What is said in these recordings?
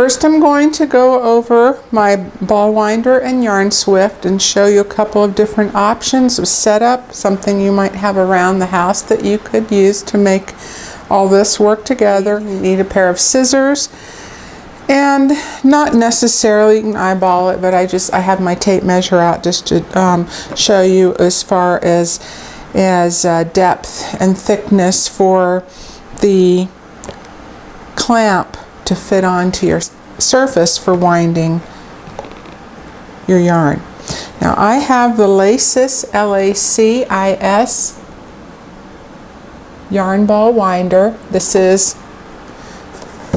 First I'm going to go over my ball winder and yarn swift and show you a couple of different options of setup, something you might have around the house that you could use to make all this work together. You need a pair of scissors, and not necessarily, you can eyeball it, but I have my tape measure out just to show you as far as depth and thickness for the clamp to fit onto your surface for winding your yarn. Now I have the Lacis, L-A-C-I-S yarn ball winder. This is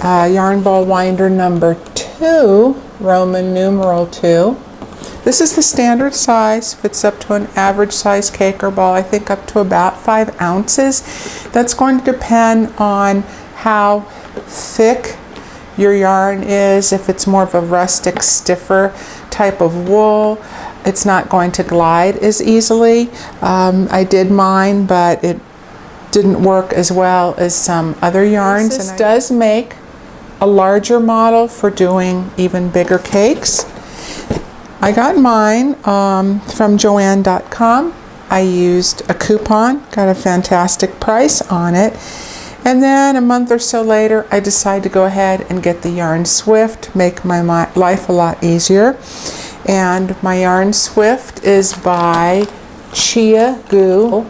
yarn ball winder number 2, Roman numeral 2. This is the standard size, fits up to an average size cake or ball, I think up to about 5 ounces. That's going to depend on how thick your yarn is. If it's more of a rustic, stiffer type of wool, it's not going to glide as easily. I did mine, but it didn't work as well as some other yarns. This does make a larger model for doing even bigger cakes. I got mine from Joann.com. I used a coupon, got a fantastic price on it. And then a month or so later, I decided to go ahead and get the yarn swift, make my life a lot easier. And my yarn swift is by Chia Goo.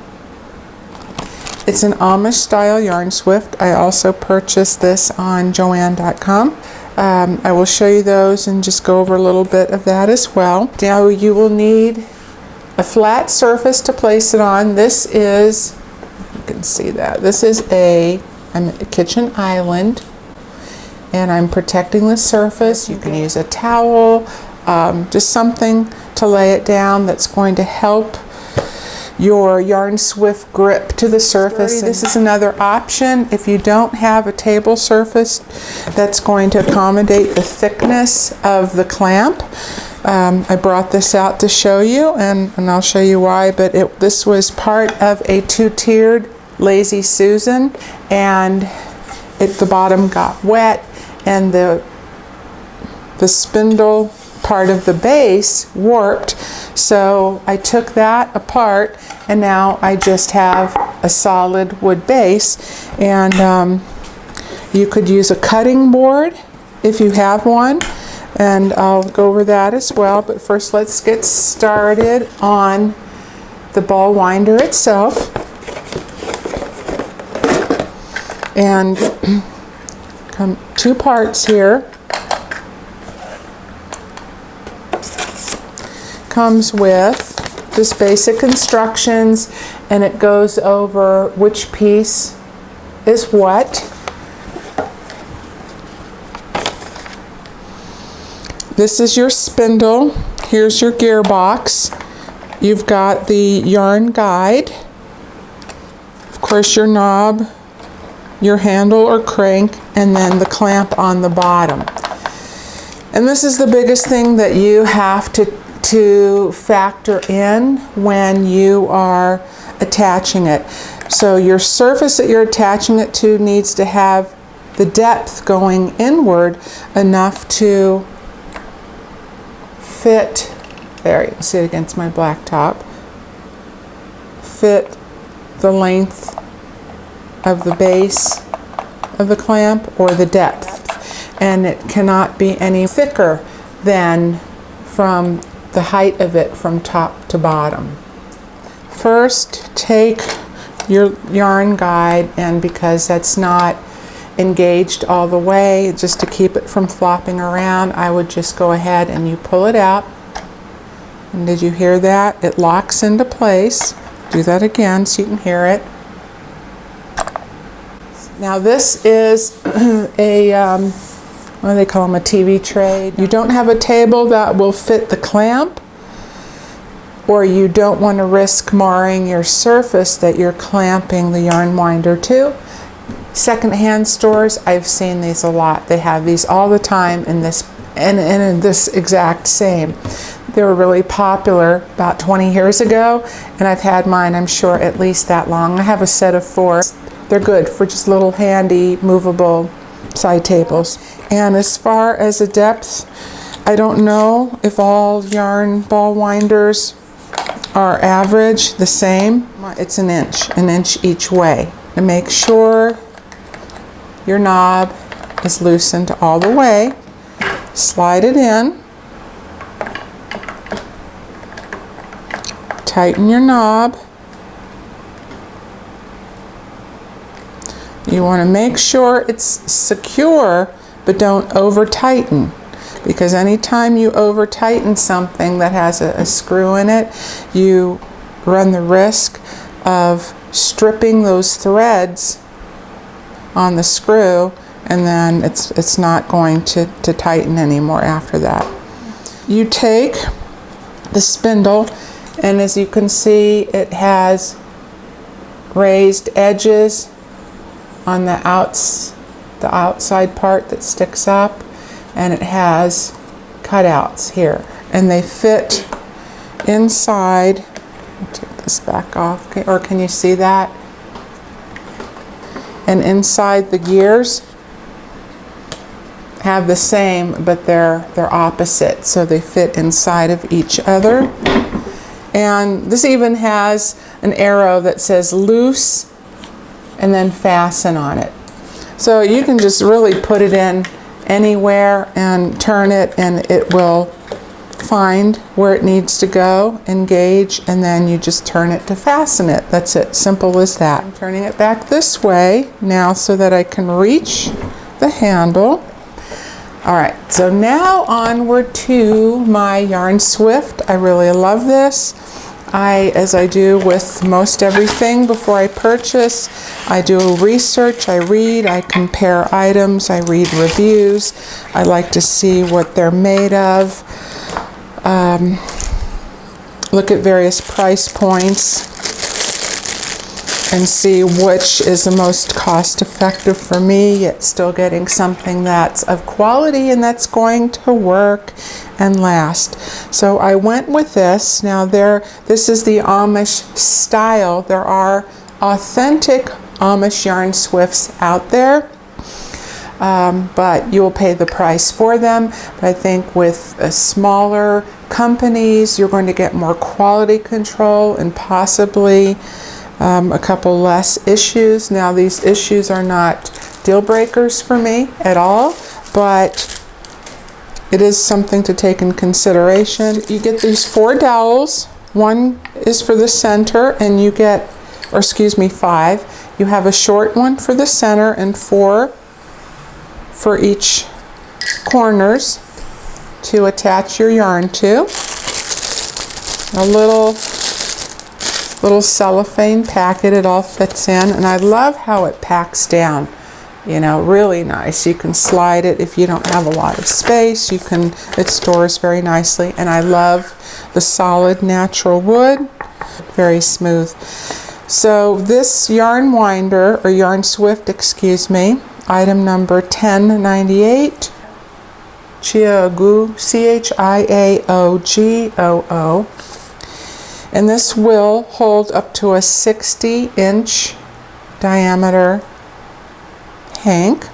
It's an Amish style yarn swift. I also purchased this on Joann.com. I will show you those and just go over a little bit of that as well. Now you will need a flat surface to place it on. This is, you can see that, this is a kitchen island, and I'm protecting the surface. You can use a towel, just something to lay it down that's going to help your yarn swift grip to the surface. This is another option if you don't have a table surface that's going to accommodate the thickness of the clamp. I brought this out to show you, and I'll show you why, but this was part of a 2-tiered Lazy Susan, and the bottom got wet, and the spindle part of the base warped, so I took that apart, and now I just have a solid wood base. And you could use a cutting board if you have one, and I'll go over that as well. But first, let's get started on the ball winder itself. And come 2 parts here. Comes with just basic instructions, and it goes over which piece is what. This is your spindle. Here's your gearbox. You've got the yarn guide, of course your knob, your handle or crank, and then the clamp on the bottom. And this is the biggest thing that you have to factor in when you are attaching it. So your surface that you're attaching it to needs to have the depth going inward enough to fit, there you can see it against my black top, fit the length of the base of the clamp or the depth, and it cannot be any thicker than from the height of it from top to bottom. First, take your yarn guide, and because that's not engaged all the way, just to keep it from flopping around, I would just go ahead and you pull it out. And did you hear that? It locks into place. Do that again so you can hear it. Now this is a what do they call them, a TV tray. You don't have a table that will fit the clamp, or you don't want to risk marring your surface that you're clamping the yarn winder to. Secondhand stores, I've seen these a lot. They have these all the time in this and in this exact same. They were really popular about 20 years ago, and I've had mine, I'm sure, at least that long. I have a set of 4. They're good for just little handy movable side tables. And as far as the depth, I don't know if all yarn ball winders are average, the same. It's an inch each way. And make sure your knob is loosened all the way. Slide it in. Tighten your knob. You want to make sure it's secure, but don't over tighten, because anytime you over tighten something that has a screw in it, you run the risk of stripping those threads on the screw, and then it's not going to tighten anymore after that. You take the spindle, and as you can see, it has raised edges on the outside part that sticks up, and it has cutouts here, and they fit inside. I'll take this back off, okay, or can you see that? And inside the gears have the same, but they're opposite, so they fit inside of each other. And this even has an arrow that says loose and then fasten on it. So you can just really put it in anywhere and turn it, and it will find where it needs to go, engage, and then you just turn it to fasten it. That's it, simple as that. I'm turning it back this way now so that I can reach the handle. All right, so now onward to my Yarn Swift. I really love this. As I do with most everything before I purchase, I do research, I read, I compare items, I read reviews. I like to see what they're made of, look at various price points, and see which is the most cost effective for me, yet still getting something that's of quality and that's going to work and last. So I went with this. Now this is the Amish style. There are authentic Amish Yarn Swifts out there, but you'll pay the price for them. But I think with smaller companies, you're going to get more quality control and possibly a couple less issues. Now these issues are not deal breakers for me at all, but it is something to take in consideration. You get these 4 dowels. One is for the center, and you get, or excuse me, 5. You have a short one for the center and 4 for each corners to attach your yarn to. A little cellophane packet it all fits in, and I love how it packs down. You know, really nice. You can slide it if you don't have a lot of space. It stores very nicely, and I love the solid natural wood, very smooth. So this yarn winder, or Yarn Swift, excuse me, item number 1098, Chiaogoo, Chiaogoo, and this will hold up to a 60-inch diameter hank,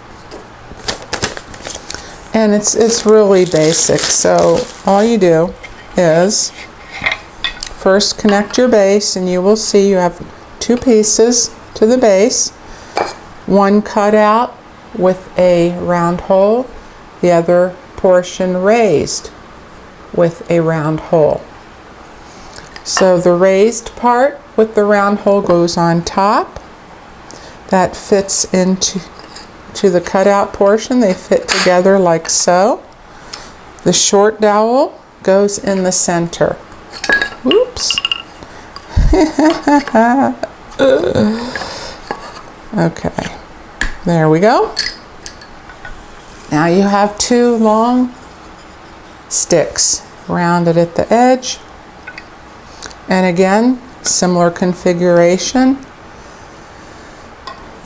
and it's really basic. So all you do is first connect your base, and you will see you have 2 pieces to the base, one cut out with a round hole, the other portion raised with a round hole. So the raised part with the round hole goes on top. That fits into the cutout portion. They fit together like so. The short dowel goes in the center. Oops. Okay, there we go. Now you have 2 long sticks rounded at the edge, and again, similar configuration.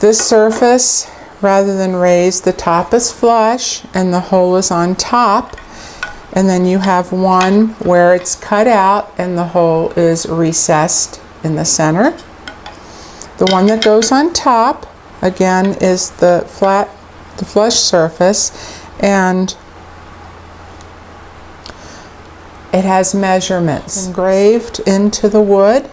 This surface, rather than raised, the top is flush and the hole is on top, and then you have one where it's cut out and the hole is recessed in the center. The one that goes on top, again, is the flat the flush surface, and it has measurements engraved into the wood.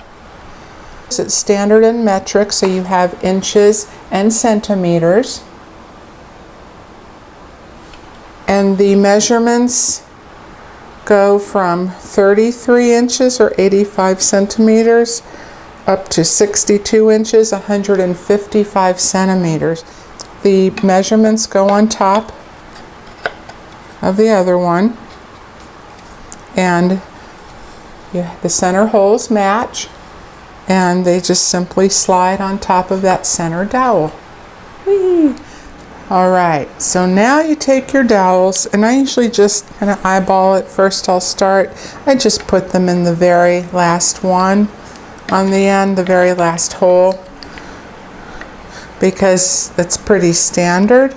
It's standard and metric, so you have inches and centimeters. And the measurements go from 33 inches or 85 centimeters up to 62 inches, 155 centimeters. The measurements go on top of the other one, and the center holes match, and they just simply slide on top of that center dowel. Whee! All right, so now you take your dowels, and I usually just kind of eyeball it. First I just put them in the very last one on the end, the very last hole, because it's pretty standard.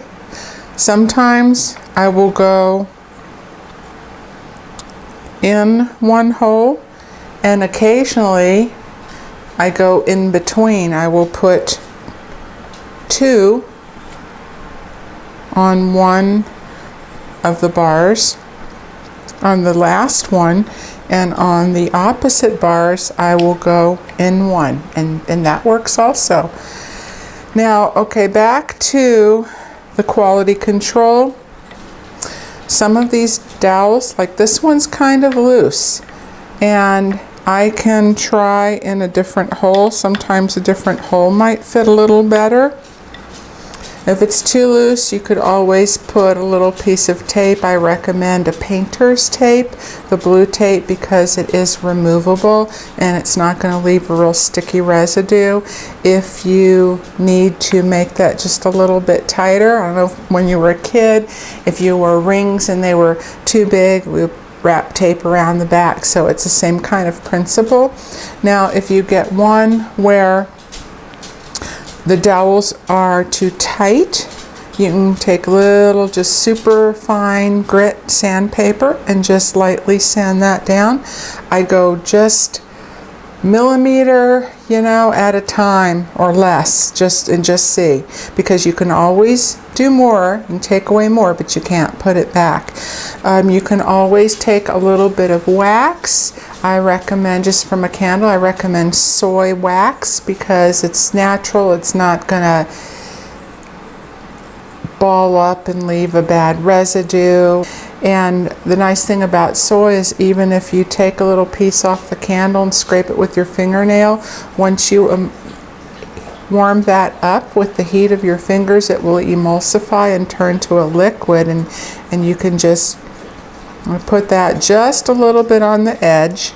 Sometimes I will go in one hole, and occasionally I go in between. I will put two on one of the bars on the last one, and on the opposite bars I will go in one, and that works also. Now, okay, back to the quality control. Some of these dowels, like this one's kind of loose, and I can try in a different hole. Sometimes a different hole might fit a little better. If it's too loose, you could always put a little piece of tape. I recommend a painter's tape, the blue tape, because it is removable and it's not going to leave a real sticky residue. If you need to make that just a little bit tighter, I don't know, when you were a kid, if you wore rings and they were too big, we wrap tape around the back, so it's the same kind of principle. Now, if you get one where the dowels are too tight, you can take a little, just super fine grit sandpaper and just lightly sand that down. I go just millimeter, at a time or less, just see, because you can always do more and take away more, but you can't put it back. You can always take a little bit of wax. I recommend, just from a candle, I recommend soy wax, because it's natural. It's not gonna ball up and leave a bad residue. And the nice thing about soy is, even if you take a little piece off the candle and scrape it with your fingernail, once you warm that up with the heat of your fingers, it will emulsify and turn to a liquid, and you can just put that just a little bit on the edge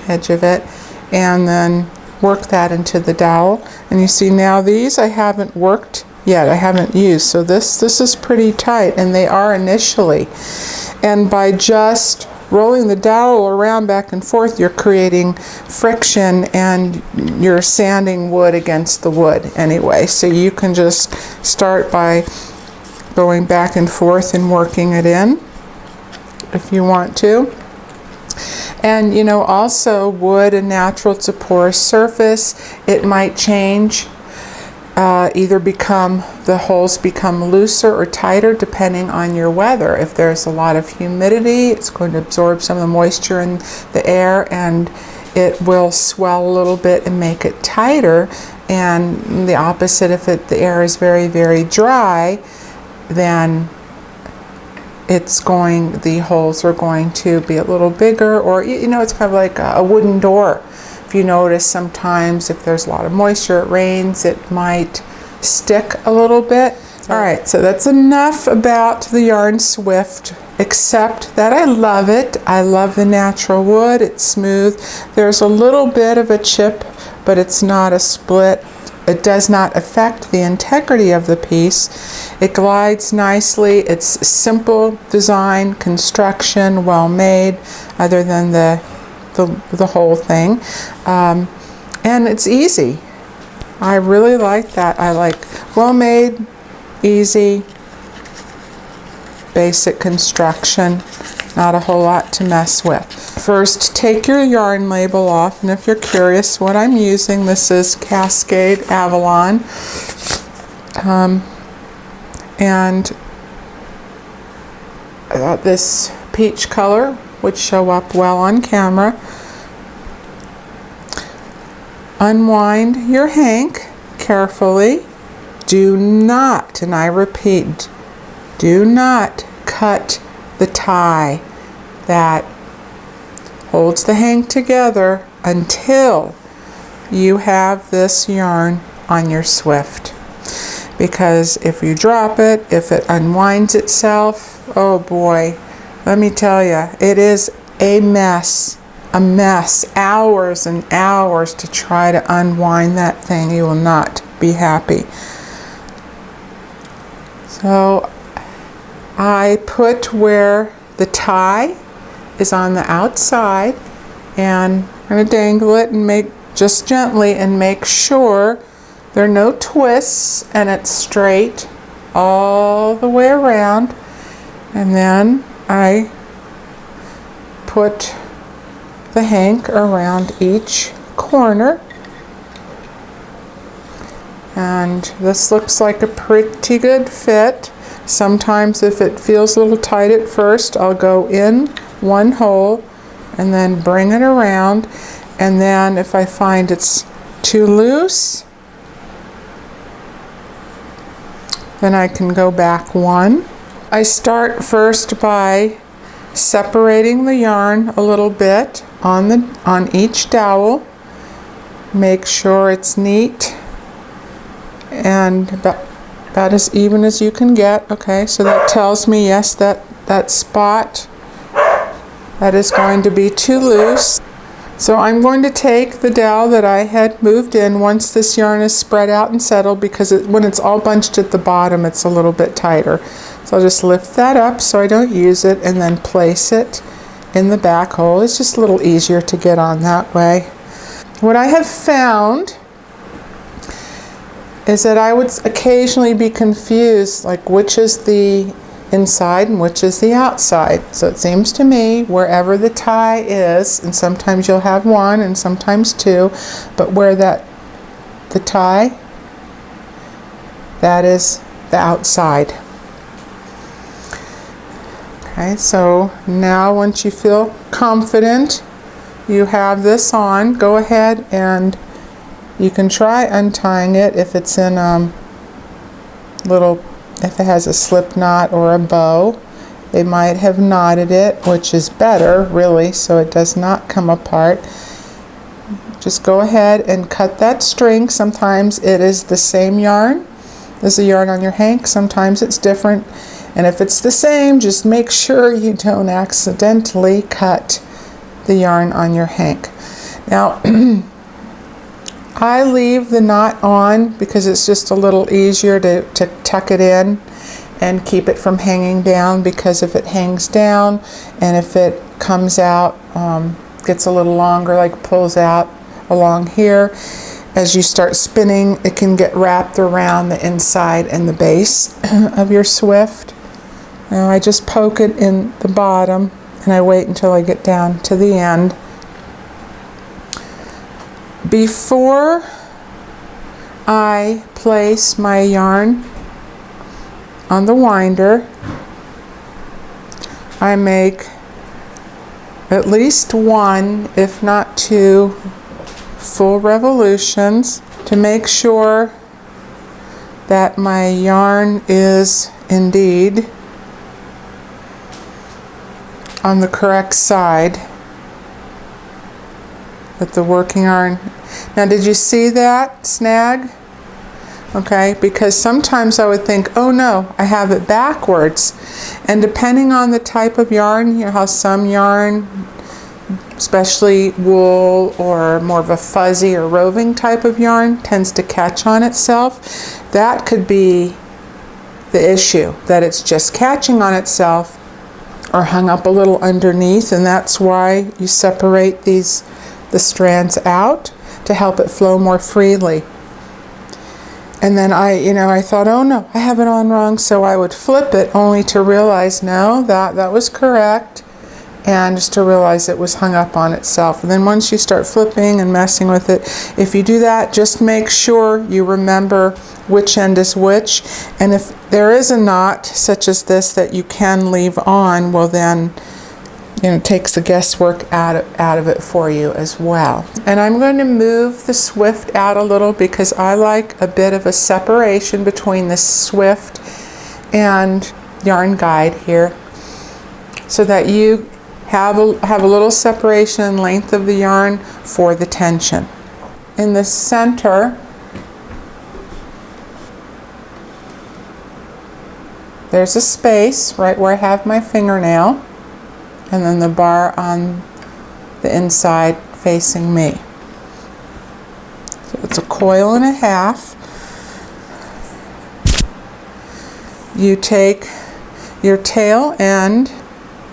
of it, and then work that into the dowel. And you see now, these I haven't worked yet, I haven't used, so this is pretty tight, and they are initially. And by just rolling the dowel around back and forth, you're creating friction, and you're sanding wood against the wood anyway. So you can just start by going back and forth and working it in if you want to. And also, wood and natural, it's a porous surface. It might change, either the holes become looser or tighter depending on your weather. If there's a lot of humidity, it's going to absorb some of the moisture in the air, and it will swell a little bit and make it tighter. And the opposite, if the air is very, very dry, then the holes are going to be a little bigger, or it's kind of like a wooden door. If you notice, sometimes if there's a lot of moisture, it rains, it might stick a little bit. All right, so that's enough about the Yarn Swift, except that I love it. I love the natural wood. It's smooth. There's a little bit of a chip, but it's not a split. It does not affect the integrity of the piece. It glides nicely. It's simple design, construction, well made, other than the whole thing, and it's easy. I really like that. I like well made, easy, basic construction, not a whole lot to mess with. First, take your yarn label off, and if you're curious what I'm using, this is Cascade Avalon. and this peach color would show up well on camera. Unwind your hank carefully. Do not, and I repeat, do not cut the tie that holds the hank together until you have this yarn on your Swift. Because if you drop it, if it unwinds itself, oh boy, let me tell you, it is a mess, hours and hours to try to unwind that thing. You will not be happy. So I put where the tie is on the outside, and I'm going to dangle it and make just gently and make sure there are no twists and it's straight all the way around. And then I put the hank around each corner. And this looks like a pretty good fit. Sometimes if it feels a little tight at first, I'll go in one hole and then bring it around. And then if I find it's too loose, then I can go back one. I start first by separating the yarn a little bit on each dowel. Make sure it's neat and about as even as you can get. Okay, so that tells me yes, that spot that is going to be too loose. So I'm going to take the dowel that I had moved in once this yarn is spread out and settled, because when it's all bunched at the bottom, it's a little bit tighter. So I'll just lift that up so I don't use it, and then place it in the back hole. It's just a little easier to get on that way. What I have found is that I would occasionally be confused, like which is the inside and which is the outside. So it seems to me wherever the tie is, and sometimes you'll have one and sometimes two, but where the tie, that is the outside. Okay, so now once you feel confident you have this on, go ahead and you can try untying it if it's in if it has a slip knot or a bow. They might have knotted it, which is better really, so it does not come apart. Just go ahead and cut that string. Sometimes it is the same yarn as the yarn on your hank, sometimes it's different, and if it's the same, just make sure you don't accidentally cut the yarn on your hank. Now I leave the knot on because it's just a little easier to tuck it in and keep it from hanging down, because if it hangs down and if it comes out, gets a little longer, like pulls out along here, as you start spinning, it can get wrapped around the inside and the base of your Swift. Now I just poke it in the bottom and I wait until I get down to the end. Before I place my yarn on the winder, I make at least one, if not two, full revolutions to make sure that my yarn is indeed on the correct side, that the working yarn. Now did you see that snag? Okay, because sometimes I would think, oh no, I have it backwards. And depending on the type of yarn, you know how some yarn, especially wool or more of a fuzzy or roving type of yarn, tends to catch on itself. That could be the issue, that it's just catching on itself or hung up a little underneath, and that's why you separate the strands out to help it flow more freely. And then I thought, oh no, I have it on wrong, so I would flip it only to realize, no, that was correct. and just to realize it was hung up on itself. And then once you start flipping and messing with it, if you do that, just make sure you remember which end is which. And if there is a knot such as this that you can leave on, well then, you know, it takes the guesswork out of it for you as well. And I'm going to move the Swift out a little because I like a bit of a separation between the Swift and yarn guide here, so that you have a little separation in length of the yarn for the tension. In the center, there's a space right where I have my fingernail, and then the bar on the inside facing me. So it's a coil and a half. You take your tail end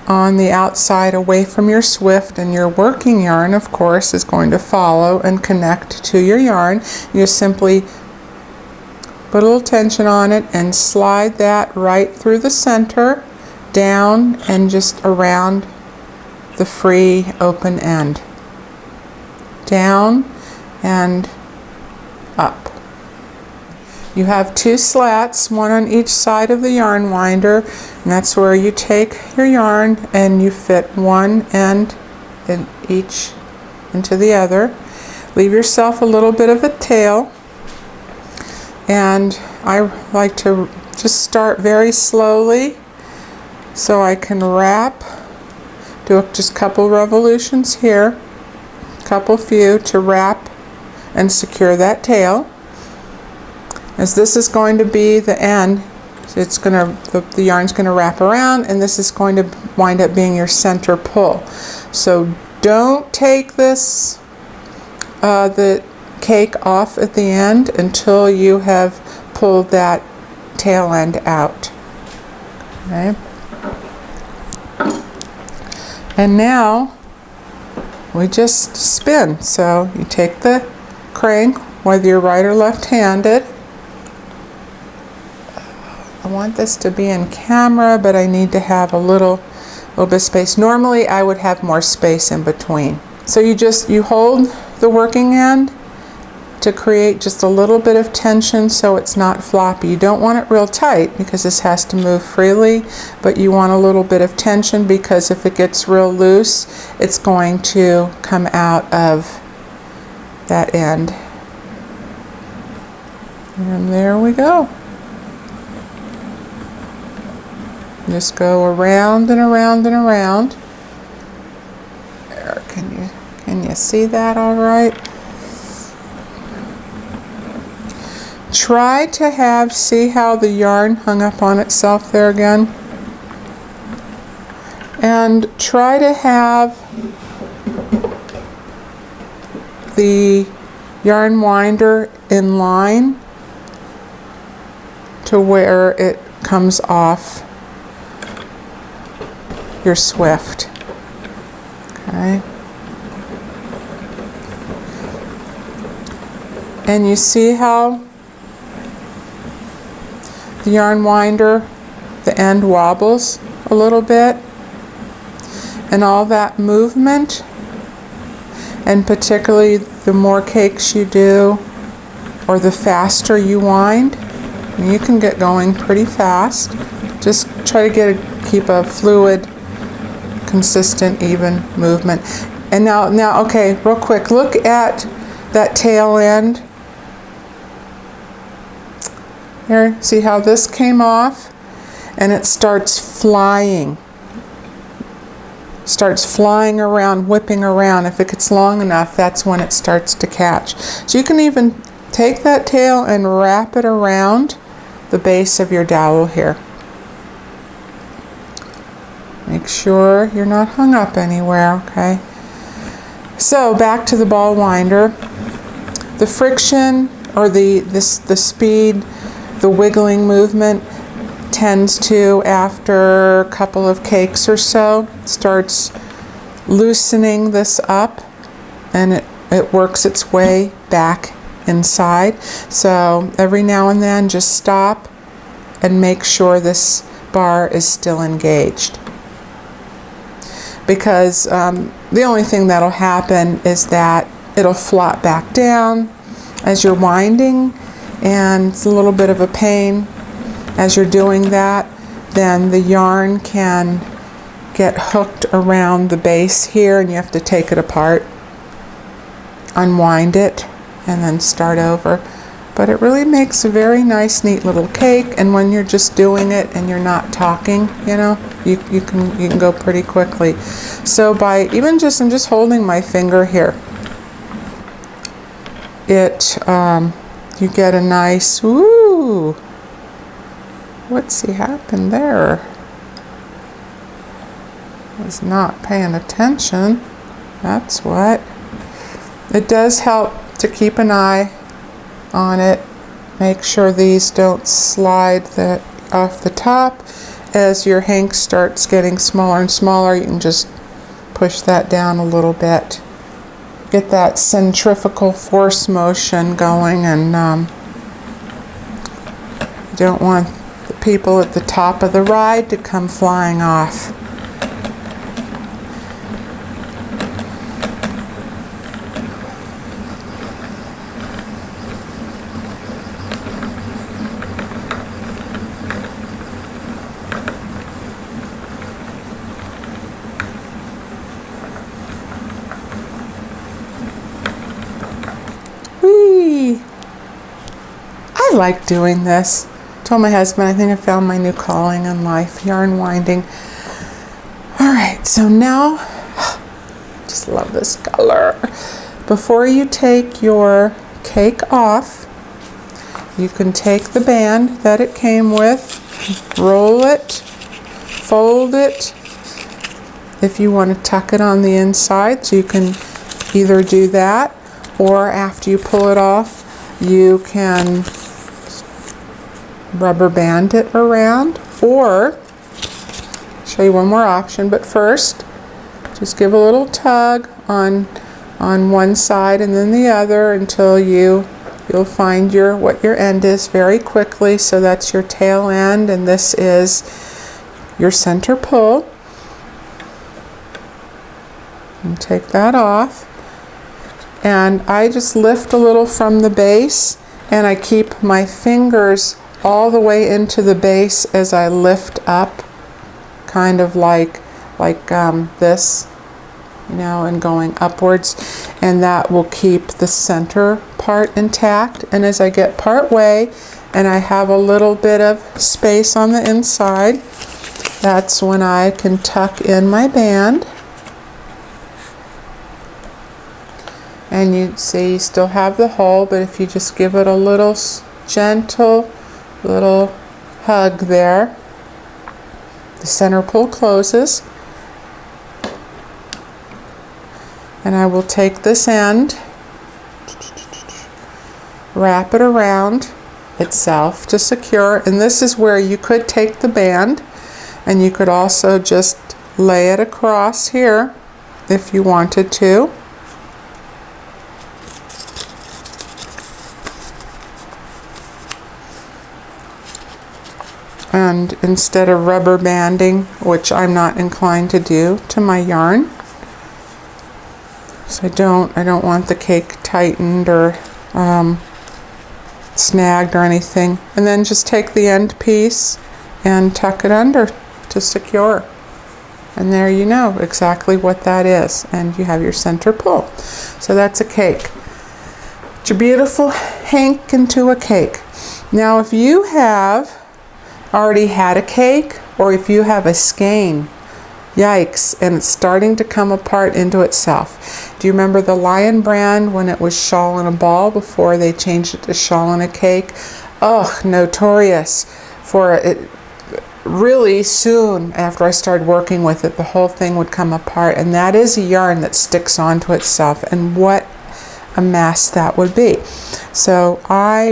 on the outside away from your Swift, and your working yarn, of course, is going to follow and connect to your yarn. You simply put a little tension on it and slide that right through the center, down, and just around the free open end. Down and up. You have two slats, one on each side of the yarn winder, and that's where you take your yarn and you fit one end in each into the other. Leave yourself a little bit of a tail, and I like to just start very slowly so I can wrap, do just a couple revolutions here, few to wrap and secure that tail. As this is going to be the end, it's the yarn's going to wrap around, and this is going to wind up being your center pull. So don't take this the cake off at the end until you have pulled that tail end out. Okay. And now we just spin. So you take the crank, whether you're right or left-handed. I want this to be in camera, but I need to have a little bit of space. Normally I would have more space in between. So you hold the working end to create just a little bit of tension so it's not floppy. You don't want it real tight because this has to move freely, but you want a little bit of tension because if it gets real loose, it's going to come out of that end. And there we go. Just go around and around and around. There, can you see that all right? Try to see how the yarn hung up on itself there again. And try to have the yarn winder in line to where it comes off your Swift. Okay. And you see how the yarn winder, the end wobbles a little bit, and all that movement, and particularly the more cakes you do or the faster you wind, and you can get going pretty fast. Just try to keep a fluid, consistent, even movement. And now, okay, real quick, look at that tail end. Here, see how this came off? And it starts flying. Starts flying around, whipping around. If it gets long enough, that's when it starts to catch. So you can even take that tail and wrap it around the base of your dowel here. Make sure you're not hung up anywhere, okay? So back to the ball winder. The friction or the speed, the wiggling movement tends to, after a couple of cakes or so, starts loosening this up, and it works its way back inside. So every now and then just stop and make sure this bar is still engaged. because the only thing that'll happen is that it'll flop back down as you're winding, and it's a little bit of a pain as you're doing that. Then the yarn can get hooked around the base here, and you have to take it apart, unwind it, and then start over. But it really makes a very nice, neat little cake, and when you're just doing it and you're not talking, you know, you can go pretty quickly. So by even just, I'm just holding my finger here, you get a nice, ooh, what's happened there? Was not paying attention. That's what. It does help to keep an eye on it. Make sure these don't slide off the top. As your hank starts getting smaller and smaller, you can just push that down a little bit. Get that centrifugal force motion going, and you don't want the people at the top of the ride to come flying off. I like doing this. Told my husband I think I found my new calling in life, yarn winding. Alright, so now, just love this color. Before you take your cake off, you can take the band that it came with, roll it, fold it. If you want to tuck it on the inside, so you can either do that, or after you pull it off, you can rubber band it around, or show you one more option. But first, just give a little tug on one side and then the other until you'll find what your end is very quickly. So that's your tail end, and this is your center pull. And take that off. And I just lift a little from the base, and I keep my fingers all the way into the base as I lift up, kind of like this, you know, and going upwards, and that will keep the center part intact. And as I get part way and I have a little bit of space on the inside, that's when I can tuck in my band. And you see you still have the hole, but if you just give it a little gentle little hug there, the center pull closes. And I will take this end, wrap it around itself to secure, and this is where you could take the band and you could also just lay it across here if you wanted to. And instead of rubber banding, which I'm not inclined to do to my yarn, so I don't want the cake tightened or snagged or anything. And then just take the end piece and tuck it under to secure. And there you know exactly what that is. And you have your center pull. So that's a cake. It's your beautiful hank into a cake. Now if you have already had a cake, or if you have a skein, yikes, and it's starting to come apart into itself. Do you remember the Lion brand when it was shawl in a ball before they changed it to shawl in a cake? Oh, notorious for it. Really soon after I started working with it, the whole thing would come apart, and that is a yarn that sticks onto itself, and what a mess that would be. So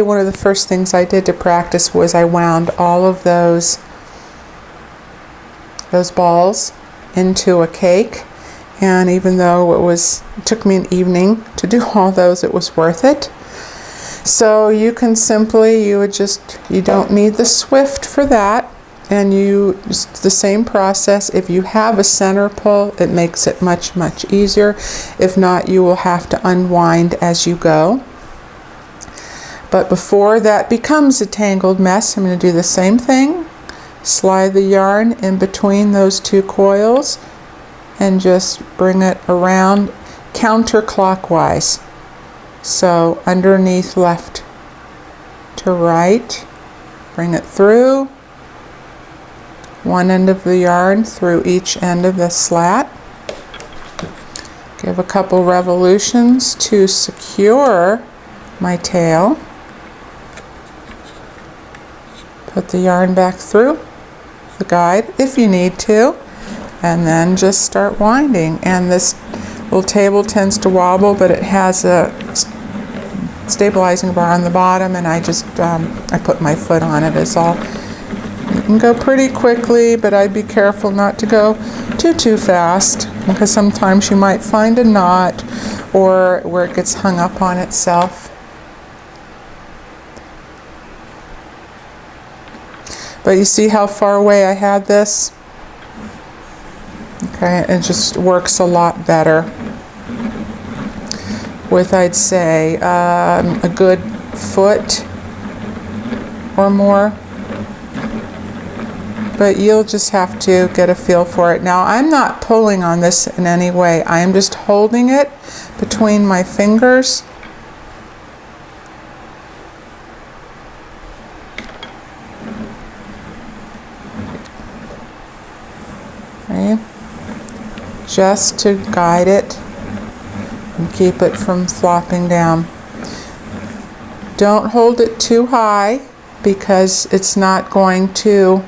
one of the first things I did to practice was I wound all of those balls into a cake, and even though it took me an evening to do all those, it was worth it. So you can simply, you don't need the Swift for that. And just the same process. If you have a center pull, it makes it much easier. If not, you will have to unwind as you go. But before that becomes a tangled mess, I'm going to do the same thing. Slide the yarn in between those two coils and just bring it around counterclockwise. So underneath left to right, bring it through one end of the yarn through each end of the slat. Give a couple revolutions to secure my tail. Put the yarn back through the guide if you need to, and then just start winding. And this little table tends to wobble, but it has a stabilizing bar on the bottom, and I just I put my foot on it is all. You can go pretty quickly, but I'd be careful not to go too fast, because sometimes you might find a knot or where it gets hung up on itself. But you see how far away I had this? Okay, it just works a lot better with, I'd say, a good foot or more. But you'll just have to get a feel for it. Now, I'm not pulling on this in any way. I am just holding it between my fingers. Okay. Just to guide it and keep it from flopping down. Don't hold it too high, because it's not going to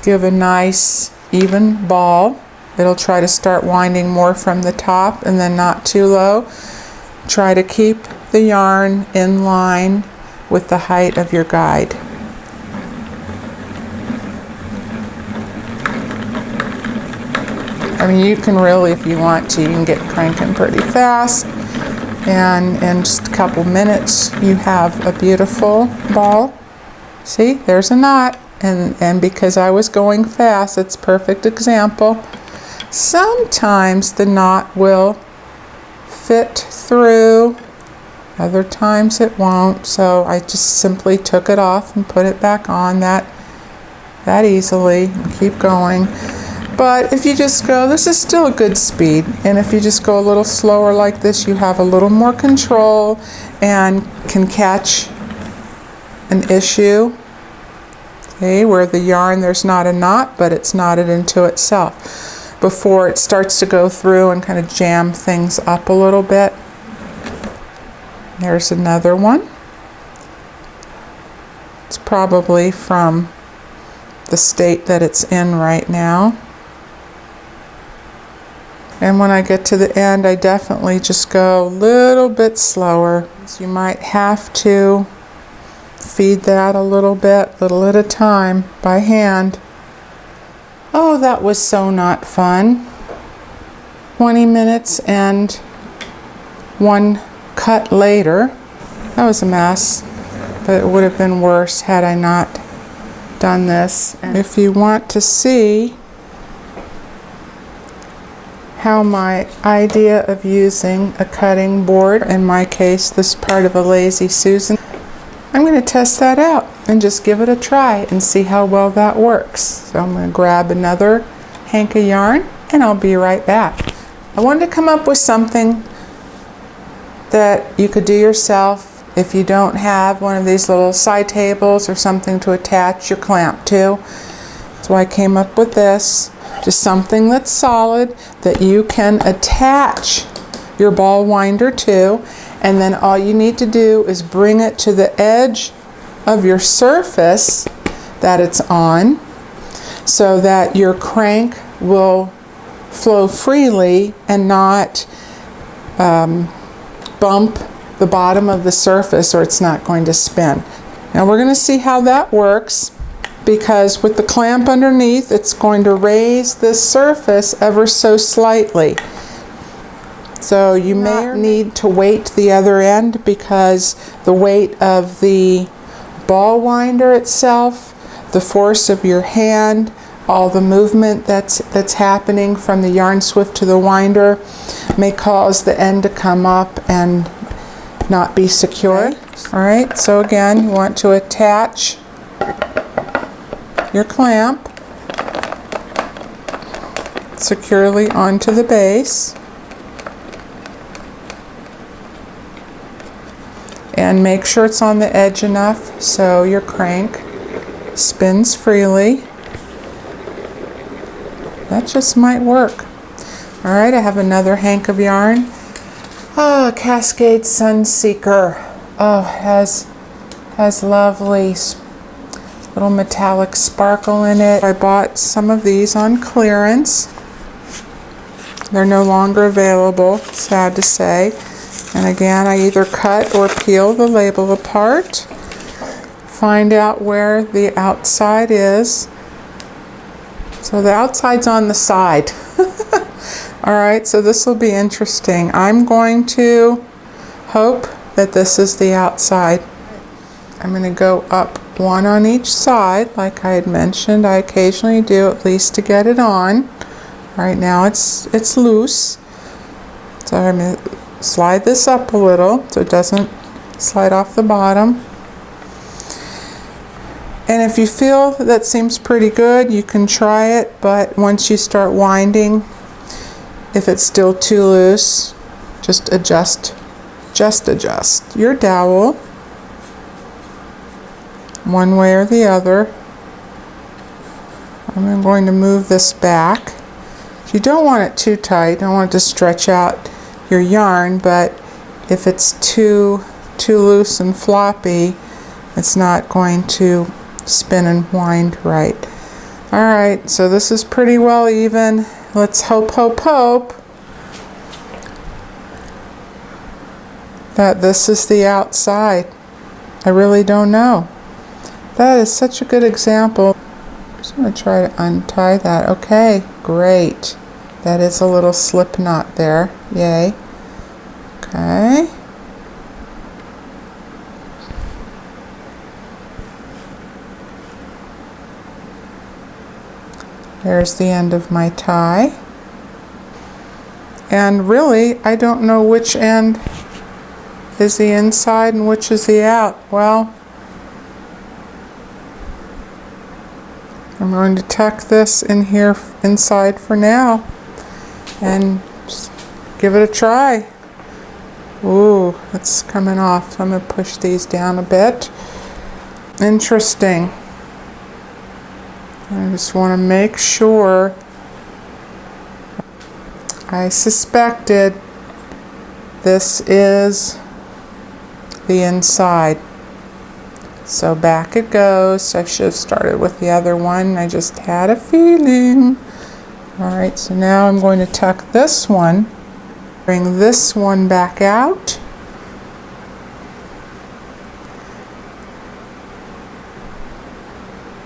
give a nice even ball. It'll try to start winding more from the top and then not too low. Try to keep the yarn in line with the height of your guide. I mean, you can really, if you want to, you can get cranking pretty fast, and in just a couple minutes you have a beautiful ball. See, there's a knot. And because I was going fast, it's a perfect example. Sometimes the knot will fit through, other times it won't. So I just simply took it off and put it back on that easily, and keep going. But if you just go, this is still a good speed. And if you just go a little slower like this, you have a little more control and can catch an issue. Okay, where the yarn, there's not a knot, but it's knotted into itself before it starts to go through and kind of jam things up a little bit. There's another one. It's probably from the state that it's in right now. And when I get to the end, I definitely just go a little bit slower. So you might have to feed that a little bit, little at a time, by hand. Oh, that was so not fun. 20 minutes and one cut later. That was a mess, but it would have been worse had I not done this. And if you want to see how my idea of using a cutting board, in my case this part of a Lazy Susan, I'm going to test that out and just give it a try and see how well that works. So I'm going to grab another hank of yarn and I'll be right back. I wanted to come up with something that you could do yourself if you don't have one of these little side tables or something to attach your clamp to. That's why I came up with this. Just something that's solid that you can attach your ball winder to, and then all you need to do is bring it to the edge of your surface that it's on, so that your crank will flow freely and not bump the bottom of the surface, or it's not going to spin. Now we're going to see how that works, because with the clamp underneath, it's going to raise this surface ever so slightly. So you may need to weight the other end because the weight of the ball winder itself, the force of your hand, all the movement that's happening from the yarn swift to the winder may cause the end to come up and not be secured. All right, so again, you want to attach your clamp securely onto the base and make sure it's on the edge enough so your crank spins freely. That just might work. All right, I have another hank of yarn. Oh, Cascade Sunseeker. Oh, has lovely little metallic sparkle in it. I bought some of these on clearance. They're no longer available, sad to say. And again, I either cut or peel the label apart, find out where the outside is. So the outside's on the side. All right, so this will be interesting. I'm going to hope that this is the outside. I'm going to go up one on each side, like I had mentioned. I occasionally do, at least to get it on. Right now it's loose. So I'm going to slide this up a little so it doesn't slide off the bottom. And if you feel that seems pretty good, you can try it, but once you start winding, if it's still too loose, just adjust your dowel one way or the other. I'm going to move this back. You don't want it too tight, you don't want it to stretch out your yarn, but if it's too loose and floppy, it's not going to spin and wind right. All right, so this is pretty well even. Let's hope that this is the outside. I really don't know. That is such a good example. I'm just going to try to untie that. Okay, great. That is a little slip knot there. Yay. Okay. There's the end of my tie. And really, I don't know which end is the inside and which is the out. Well, I'm going to tuck this in here inside for now and just give it a try. Ooh, it's coming off. So I'm going to push these down a bit. Interesting. I just want to make sure. I suspected this is the inside. So back it goes. I should have started with the other one. I just had a feeling. Alright, so now I'm going to tuck this one. Bring this one back out.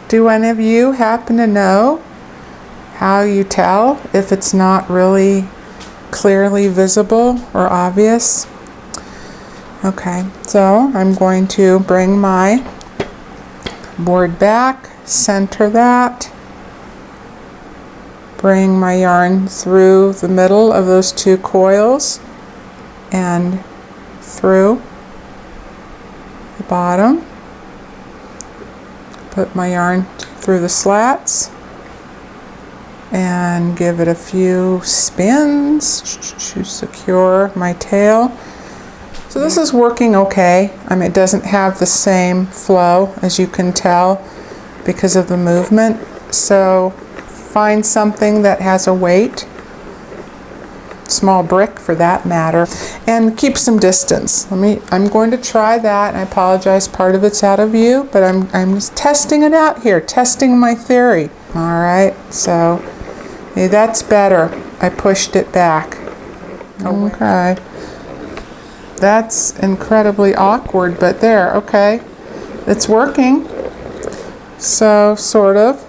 Do any of you happen to know how you tell if it's not really clearly visible or obvious? Okay, so I'm going to bring my board back, center that, bring my yarn through the middle of those two coils and through the bottom. Put my yarn through the slats and give it a few spins to secure my tail. So this is working okay. I mean, it doesn't have the same flow, as you can tell, because of the movement. So find something that has a weight, small brick for that matter, and keep some distance. I'm going to try that. I apologize, part of it's out of view, but I'm just testing it out here, testing my theory. All right, so hey, that's better. I pushed it back. Okay. That's incredibly awkward, but there, okay. It's working. So, sort of.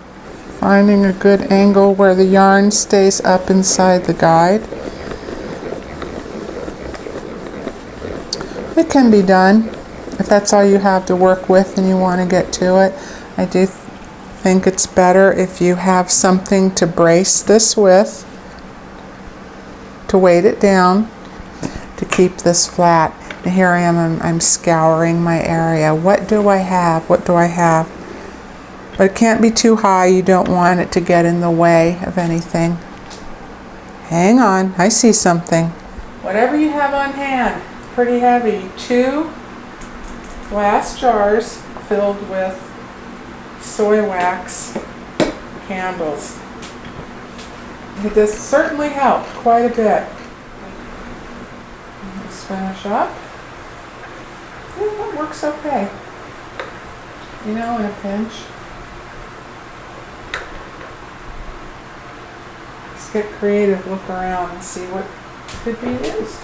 Finding a good angle where the yarn stays up inside the guide. It can be done if that's all you have to work with and you want to get to it. I do think it's better if you have something to brace this with, to weight it down, to keep this flat. And here I am, I'm scouring my area. What do I have? What do I have? But it can't be too high. You don't want it to get in the way of anything. Hang on, I see something. Whatever you have on hand, pretty heavy. 2 glass jars filled with soy wax candles. This certainly helped quite a bit. Let's finish up. Yeah, that works okay. You know, in a pinch. Let's get creative, look around and see what could be used.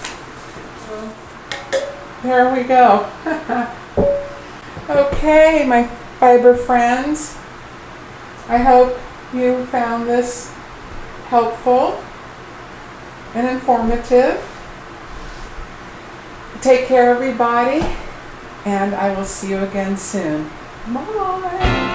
There we go. Okay, my fiber friends. I hope you found this helpful and informative. Take care, everybody, and I will see you again soon. Bye.